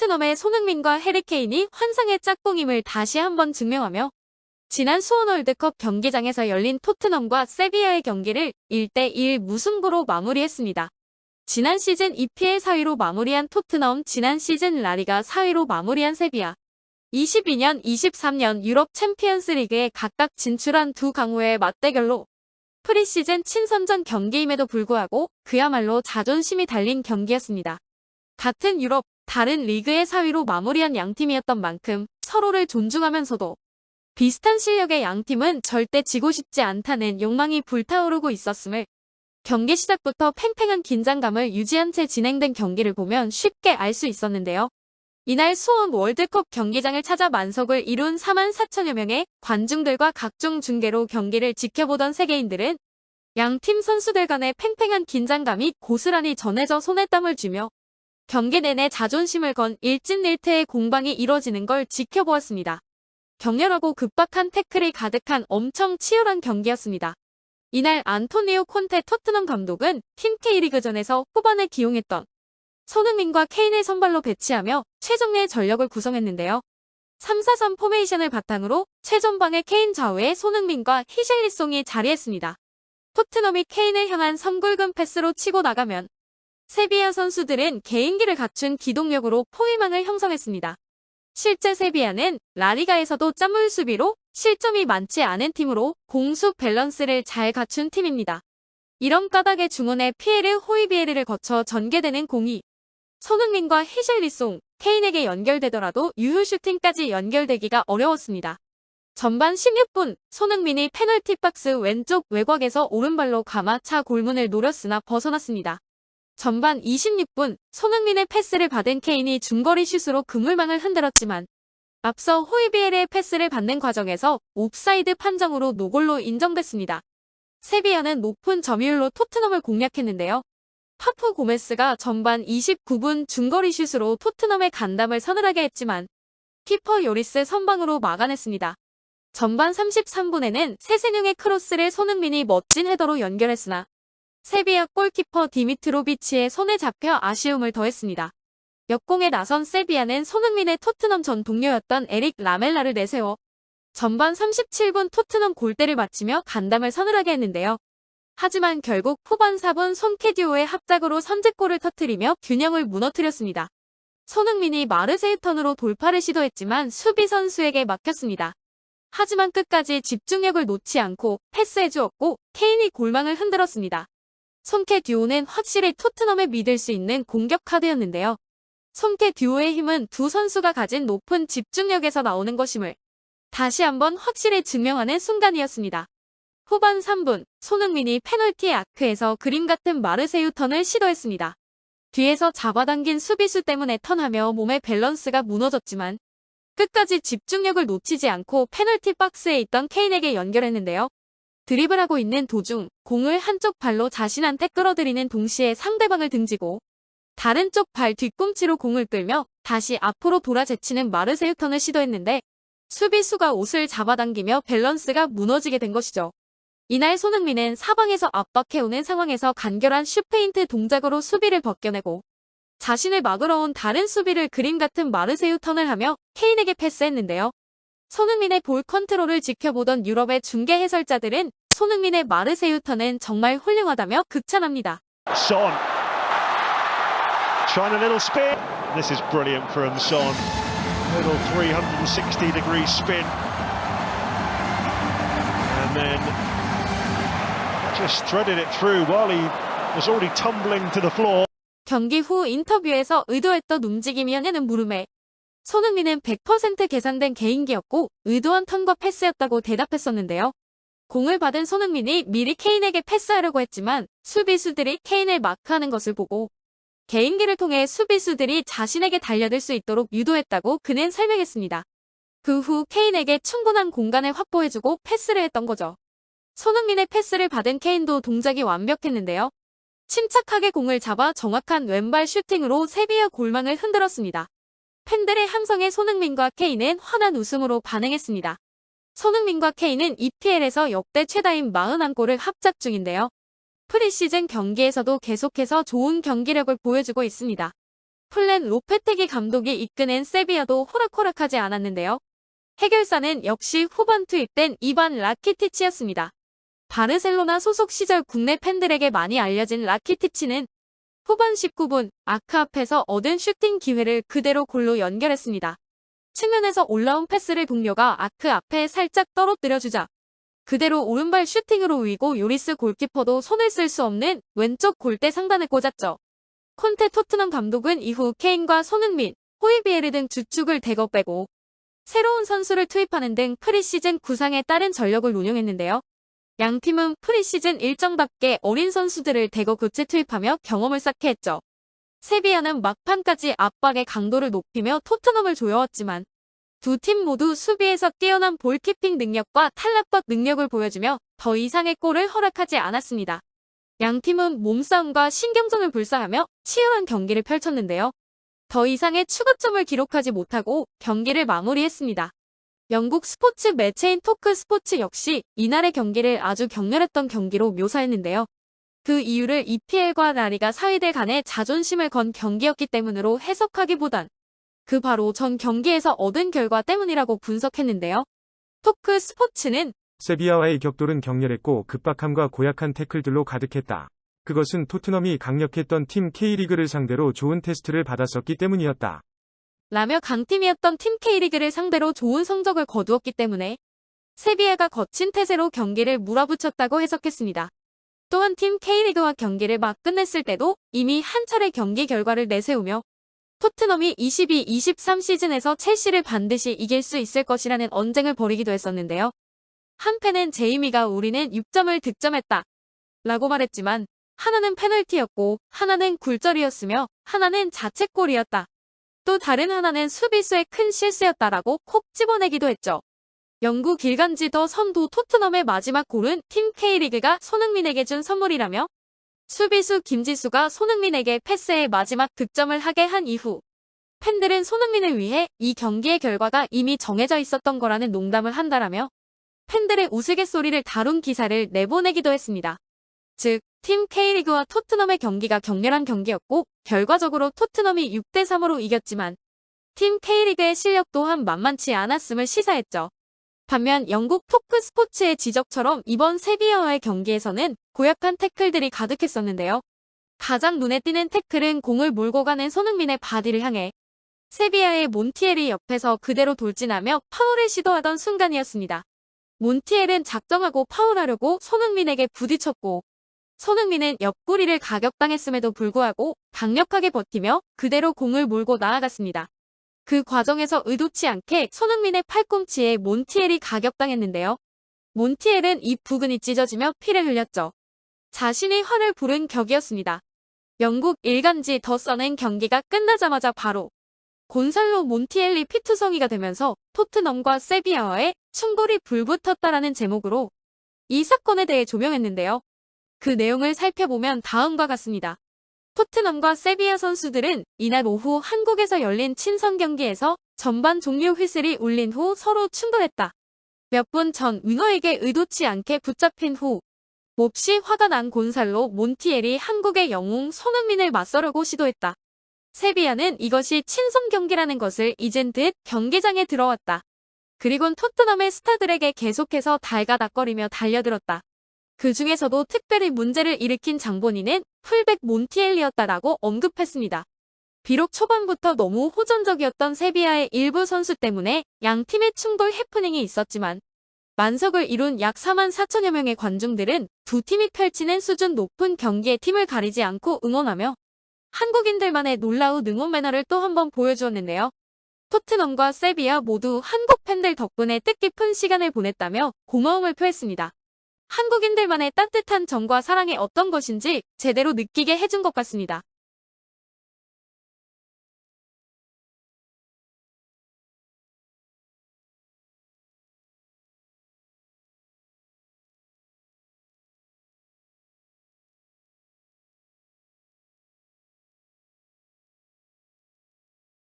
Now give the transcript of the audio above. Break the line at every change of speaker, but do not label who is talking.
토트넘의 손흥민과 해리케인이 환상의 짝꿍임을 다시 한번 증명하며 지난 수원 월드컵 경기장에서 열린 토트넘과 세비야의 경기를 1대1 무승부로 마무리했습니다. 지난 시즌 EPL 4위로 마무리한 토트넘, 지난 시즌 라리가 4위로 마무리한 세비야. 22년, 23년 유럽 챔피언스 리그에 각각 진출한 두 강호의 맞대결로 프리시즌 친선전 경기임에도 불구하고 그야말로 자존심이 달린 경기였습니다. 같은 유럽, 다른 리그의 4위로 마무리한 양팀이었던 만큼 서로를 존중하면서도 비슷한 실력의 양팀은 절대 지고 싶지 않다는 욕망이 불타오르고 있었음을 경기 시작부터 팽팽한 긴장감을 유지한 채 진행된 경기를 보면 쉽게 알 수 있었는데요. 이날 수원 월드컵 경기장을 찾아 만석을 이룬 4만 4천여 명의 관중들과 각종 중계로 경기를 지켜보던 세계인들은 양팀 선수들 간의 팽팽한 긴장감이 고스란히 전해져 손에 땀을 쥐며 경기 내내 자존심을 건 일진일퇴의 공방이 이뤄지는 걸 지켜보았습니다. 격렬하고 급박한 태클이 가득한 엄청 치열한 경기였습니다. 이날 안토니오 콘테 토트넘 감독은 팀 K리그전에서 후반에 기용했던 손흥민과 케인을 선발로 배치하며 최정예의 전력을 구성했는데요. 3-4-3 포메이션을 바탕으로 최전방의 케인 좌우에 손흥민과 히샬리송이 자리했습니다. 토트넘이 케인을 향한 섬 굵은 패스로 치고 나가면 세비야 선수들은 개인기를 갖춘 기동력으로 포위망을 형성했습니다. 실제 세비야는 라리가에서도 짠물 수비로 실점이 많지 않은 팀으로 공수 밸런스를 잘 갖춘 팀입니다. 이런 까닭의 중원에 피에르 호이비에르를 거쳐 전개되는 공이 손흥민과 히샬리송, 케인에게 연결되더라도 유효 슈팅까지 연결되기가 어려웠습니다. 전반 16분 손흥민이 페널티 박스 왼쪽 외곽에서 오른발로 감아 차 골문을 노렸으나 벗어났습니다. 전반 26분 손흥민의 패스를 받은 케인이 중거리 슛으로 그물망을 흔들었지만 앞서 호이비에르의 패스를 받는 과정에서 옵사이드 판정으로 노골로 인정됐습니다. 세비야는 높은 점유율로 토트넘을 공략했는데요. 파푸 고메스가 전반 29분 중거리 슛으로 토트넘의 간담을 서늘하게 했지만 키퍼 요리스 선방으로 막아냈습니다. 전반 33분에는 세세뇽의 크로스를 손흥민이 멋진 헤더로 연결했으나 세비야 골키퍼 디미트로비치의 손에 잡혀 아쉬움을 더했습니다. 역공에 나선 세비야는 손흥민의 토트넘 전 동료였던 에릭 라멜라를 내세워 전반 37분 토트넘 골대를 맞추며 간담을 서늘하게 했는데요. 하지만 결국 후반 4분 손케디오의 합작으로 선제골을 터뜨리며 균형을 무너뜨렸습니다. 손흥민이 마르세유 턴으로 돌파를 시도했지만 수비 선수에게 막혔습니다. 하지만 끝까지 집중력을 놓지 않고 패스해주었고 케인이 골망을 흔들었습니다. 손케 듀오는 확실히 토트넘에 믿을 수 있는 공격 카드였는데요. 손케 듀오의 힘은 두 선수가 가진 높은 집중력에서 나오는 것임을 다시 한번 확실히 증명하는 순간이었습니다. 후반 3분 손흥민이 페널티 아크에서 그림 같은 마르세유 턴을 시도했습니다. 뒤에서 잡아당긴 수비수 때문에 턴하며 몸의 밸런스가 무너졌지만 끝까지 집중력을 놓치지 않고 페널티 박스에 있던 케인에게 연결했는데요. 드리블하고 있는 도중 공을 한쪽 발로 자신한테 끌어들이는 동시에 상대방을 등지고 다른 쪽 발 뒤꿈치로 공을 끌며 다시 앞으로 돌아 제치는 마르세유 턴을 시도했는데 수비수가 옷을 잡아당기며 밸런스가 무너지게 된 것이죠. 이날 손흥민은 사방에서 압박해오는 상황에서 간결한 슛페인트 동작으로 수비를 벗겨내고 자신을 막으러 온 다른 수비를 그림 같은 마르세유 턴을 하며 케인에게 패스했는데요. 손흥민의 볼 컨트롤을 지켜보던 유럽의 중계 해설자들은 손흥민의 마르세유 턴은 정말 훌륭하다며 극찬합니다.
Son trying a little spin. This is brilliant from Son. Little 360 degree spin. And then just threaded it through while he was already tumbling to the floor.
경기 후 인터뷰에서 의도했던 움직임이었냐는 물음에 손흥민은 100% 계산된 개인기였고 의도한 턴과 패스였다고 대답했었는데요. 공을 받은 손흥민이 미리 케인에게 패스하려고 했지만 수비수들이 케인을 마크하는 것을 보고 개인기를 통해 수비수들이 자신에게 달려들 수 있도록 유도했다고 그는 설명했습니다. 그 후 케인에게 충분한 공간을 확보해주고 패스를 했던 거죠. 손흥민의 패스를 받은 케인도 동작이 완벽했는데요. 침착하게 공을 잡아 정확한 왼발 슈팅으로 세비야 골망을 흔들었습니다. 팬들의 함성에 손흥민과 케인은 환한 웃음으로 반응했습니다. 손흥민과 케인은 EPL에서 역대 최다인 41골을 합작 중인데요. 프리시즌 경기에서도 계속해서 좋은 경기력을 보여주고 있습니다. 플랜 로페테기 감독이 이끄는 세비야도 호락호락하지 않았는데요. 해결사는 역시 후반 투입된 이반 라키티치였습니다. 바르셀로나 소속 시절 국내 팬들에게 많이 알려진 라키티치는 후반 19분 아크 앞에서 얻은 슈팅 기회를 그대로 골로 연결했습니다. 측면에서 올라온 패스를 동료가 아크 앞에 살짝 떨어뜨려주자 그대로 오른발 슈팅으로 우이고 요리스 골키퍼도 손을 쓸 수 없는 왼쪽 골대 상단에 꽂았죠. 콘테 토트넘 감독은 이후 케인과 손흥민, 호이비에르 등 주축을 대거 빼고 새로운 선수를 투입하는 등 프리시즌 구상에 따른 전력을 운용했는데요. 양 팀은 프리시즌 일정답게 어린 선수들을 대거 교체 투입하며 경험을 쌓게 했죠. 세비야는 막판까지 압박의 강도를 높이며 토트넘을 조여왔지만 두 팀 모두 수비에서 뛰어난 볼키핑 능력과 탈락박 능력을 보여주며 더 이상의 골을 허락하지 않았습니다. 양 팀은 몸싸움과 신경전을 불사하며 치열한 경기를 펼쳤는데요. 더 이상의 추가점을 기록하지 못하고 경기를 마무리했습니다. 영국 스포츠 매체인 토크 스포츠 역시 이날의 경기를 아주 격렬했던 경기로 묘사했는데요. 그 이유를 EPL과 라리가 사위들 간의 자존심을 건 경기였기 때문으로 해석하기보단 그 바로 전 경기에서 얻은 결과 때문이라고 분석했는데요. 토크 스포츠는
세비야와의 격돌은 격렬했고 급박함과 고약한 태클들로 가득했다. 그것은 토트넘이 강력했던 팀 K리그를 상대로 좋은 테스트를 받았었기 때문이었다.
라며 강팀이었던 팀 K리그를 상대로 좋은 성적을 거두었기 때문에 세비야가 거친 태세로 경기를 몰아붙였다고 해석했습니다. 또한 팀 K리그와 경기를 막 끝냈을 때도 이미 한 차례 경기 결과를 내세우며 토트넘이 22-23 시즌에서 첼시를 반드시 이길 수 있을 것이라는 언쟁을 벌이기도 했었는데요. 한 팬은 제이미가 우리는 6점을 득점했다 라고 말했지만 하나는 페널티였고 하나는 굴절이었으며 하나는 자책골이었다. 또 다른 하나는 수비수의 큰 실수였다라고 콕 집어내기도 했죠. 영국 일간지 더 선도 토트넘의 마지막 골은 팀 K리그가 손흥민에게 준 선물이라며 수비수 김지수가 손흥민에게 패스의 마지막 득점을 하게 한 이후 팬들은 손흥민을 위해 이 경기의 결과가 이미 정해져 있었던 거라는 농담을 한다라며 팬들의 우스갯소리를 다룬 기사를 내보내기도 했습니다. 즉, 팀 K리그와 토트넘의 경기가 격렬한 경기였고 결과적으로 토트넘이 6-3으로 이겼지만 팀 K리그의 실력 또한 만만치 않았음을 시사했죠. 반면 영국 토크 스포츠의 지적처럼 이번 세비야와의 경기에서는 고약한 태클들이 가득했었는데요. 가장 눈에 띄는 태클은 공을 몰고 가는 손흥민의 바디를 향해 세비야의 몬티엘이 옆에서 그대로 돌진하며 파울을 시도하던 순간이었습니다. 몬티엘은 작정하고 파울하려고 손흥민에게 부딪혔고 손흥민은 옆구리를 가격당했음에도 불구하고 강력하게 버티며 그대로 공을 몰고 나아갔습니다. 그 과정에서 의도치 않게 손흥민의 팔꿈치에 몬티엘이 가격당했는데요. 몬티엘은 입 부근이 찢어지며 피를 흘렸죠. 자신이 화를 부른 격이었습니다. 영국 일간지 더 선은 경기가 끝나자마자 바로 곤살로 몬티엘리 피투성이가 되면서 토트넘과 세비야와의 충돌이 불붙었다라는 제목으로 이 사건에 대해 조명했는데요. 그 내용을 살펴보면 다음과 같습니다. 토트넘과 세비야 선수들은 이날 오후 한국에서 열린 친선 경기에서 전반 종료 휘슬이 울린 후 서로 충돌했다. 몇 분 전 윙어에게 의도치 않게 붙잡힌 후 몹시 화가 난 곤살로 몬티엘이 한국의 영웅 손흥민을 맞서려고 시도했다. 세비야는 이것이 친선 경기라는 것을 잊은 듯 경기장에 들어왔다. 그리곤 토트넘의 스타들에게 계속해서 달가닥거리며 달려들었다. 그 중에서도 특별히 문제를 일으킨 장본인은 풀백 몬티엘리였다라고 언급했습니다. 비록 초반부터 너무 호전적이었던 세비야의 일부 선수 때문에 양 팀의 충돌 해프닝이 있었지만 만석을 이룬 약 4만 4천여 명의 관중들은 두 팀이 펼치는 수준 높은 경기에 팀을 가리지 않고 응원하며 한국인들만의 놀라운 응원 매너를 또 한 번 보여주었는데요. 토트넘과 세비야 모두 한국 팬들 덕분에 뜻깊은 시간을 보냈다며 고마움을 표했습니다. 한국인들만의 따뜻한 정과 사랑이 어떤 것인지 제대로 느끼게 해준 것 같습니다.